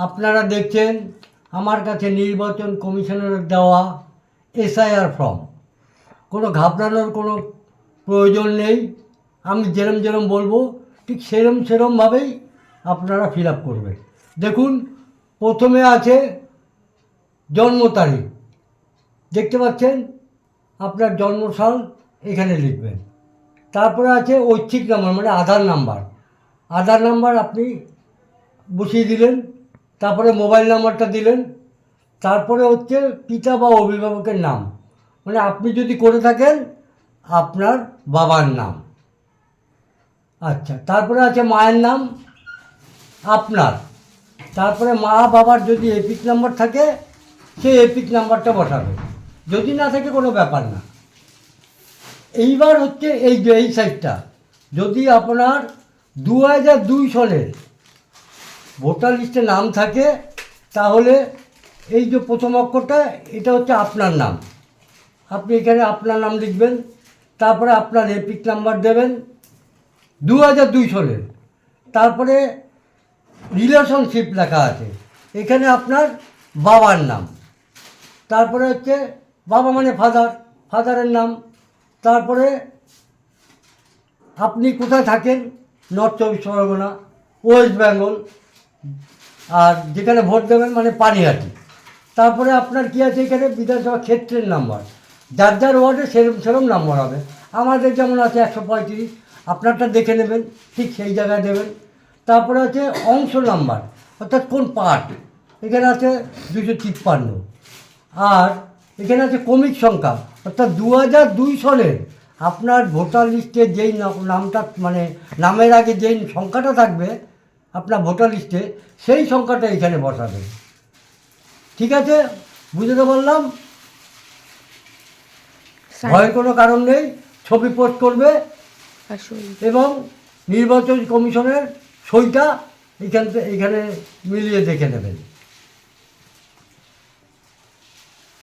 আপনারা দেখছেন আমার কাছে নির্বাচন কমিশনের দেওয়া এসআইআর ফর্ম। কোনো ঘাবড়ানোর কোনো প্রয়োজন নেই। আমি যেরম বলবো ঠিক সেরমভাবেই আপনারা ফিল আপ করবেন। দেখুন, প্রথমে আছে জন্ম তারিখ, দেখতে পাচ্ছেন, আপনার জন্মসাল এখানে লিখবেন। তারপরে আছে ঐচ্ছিক নাম্বার মানে আধার নাম্বার আপনি বসিয়ে দিলেন। তারপরে মোবাইল নাম্বারটা দিলেন। তারপরে হচ্ছে পিতা বা অভিভাবকের নাম, মানে আপনি যদি করে থাকেন আপনার বাবার নাম। আচ্ছা, তারপরে আছে মায়ের নাম আপনার। তারপরে মা বাবার যদি এপিক নাম্বার থাকে সেই এপিক নাম্বারটা বসাবে, যদি না থাকে কোনো ব্যাপার না। এইবার হচ্ছে এই সাইডটা, যদি আপনার 2002 সালের ভোটার লিস্টে নাম থাকে তাহলে এই যে প্রথম অক্ষরটা এটা হচ্ছে আপনার নাম। আপনি এখানে আপনার নাম লিখবেন। তারপরে আপনার এপিক নাম্বার দেবেন 2002 সালের। তারপরে রিলেশনশিপ লেখা আছে, এখানে আপনার বাবার নাম। তারপরে হচ্ছে বাবা মানে ফাদারের নাম। তারপরে আপনি কোথায় থাকেন, নর্থ চব্বিশ পরগনা, ওয়েস্ট বেঙ্গল, আর যেখানে ভোট দেবেন মানে পানিহাটি। তারপরে আপনার কী আছে এখানে বিধানসভা ক্ষেত্রের নাম্বার, যার ওয়ার্ডে সেরম নাম্বার হবে। আমাদের যেমন আছে 135, আপনারটা দেখে নেবেন, ঠিক সেই জায়গায় দেবেন। তারপরে আছে অংশ নাম্বার, অর্থাৎ কোন পার্ট, এখানে আছে 253। আর এখানে আছে ক্রমিক সংখ্যা, অর্থাৎ 2002 সালের আপনার ভোটার লিস্টে যেই নামটা মানে নামের আগে যেই সংখ্যাটা থাকবে আপনার ভোটার লিস্টে, সেই সংখ্যাটা এখানে বসাবেন। ঠিক আছে, বুঝতে পারলাম? ভয়ের কোনো কারণ নেই। ছবি পোস্ট করবে এবং নির্বাচন কমিশনের সইটা এখানে মিলিয়ে দেখে নেবেন।